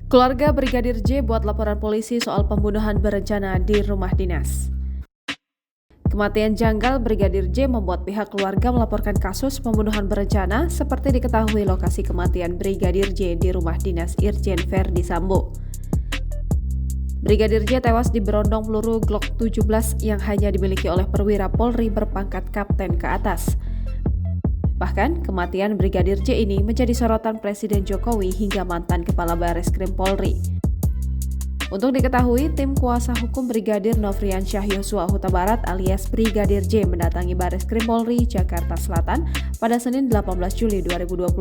Keluarga Brigadir J buat laporan polisi soal pembunuhan berencana di rumah dinas. Kematian janggal Brigadir J membuat pihak keluarga melaporkan kasus pembunuhan berencana seperti diketahui lokasi kematian Brigadir J di rumah dinas Irjen Verdi Sambo. Brigadir J tewas di berondong peluru Glock 17 yang hanya dimiliki oleh perwira Polri berpangkat kapten ke atas. Bahkan, kematian Brigadir J ini menjadi sorotan Presiden Jokowi hingga mantan Kepala Bareskrim Polri. Untuk diketahui, tim kuasa hukum Brigadir Nofriansyah Yosua Huta Barat alias Brigadir J mendatangi Bareskrim Polri Jakarta Selatan pada Senin 18 Juli 2022.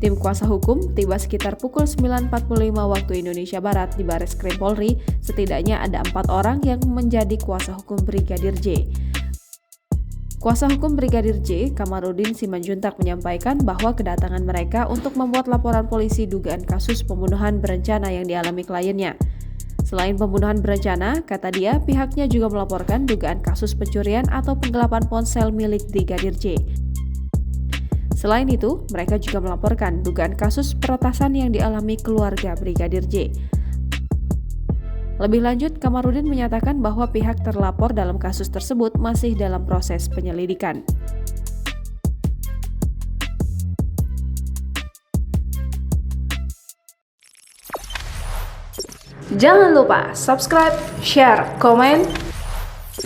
Tim kuasa hukum tiba sekitar pukul 9.45 waktu Indonesia Barat di Bareskrim Polri. Setidaknya ada 4 orang yang menjadi kuasa hukum Brigadir J. Kuasa hukum Brigadir J, Kamarudin Simanjuntak menyampaikan bahwa kedatangan mereka untuk membuat laporan polisi dugaan kasus pembunuhan berencana yang dialami kliennya. Selain pembunuhan berencana, kata dia, pihaknya juga melaporkan dugaan kasus pencurian atau penggelapan ponsel milik Brigadir J. Selain itu, mereka juga melaporkan dugaan kasus peretasan yang dialami keluarga Brigadir J. Lebih lanjut, Kamarudin menyatakan bahwa pihak terlapor dalam kasus tersebut masih dalam proses penyelidikan. Jangan lupa subscribe, share, komen,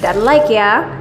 dan like ya!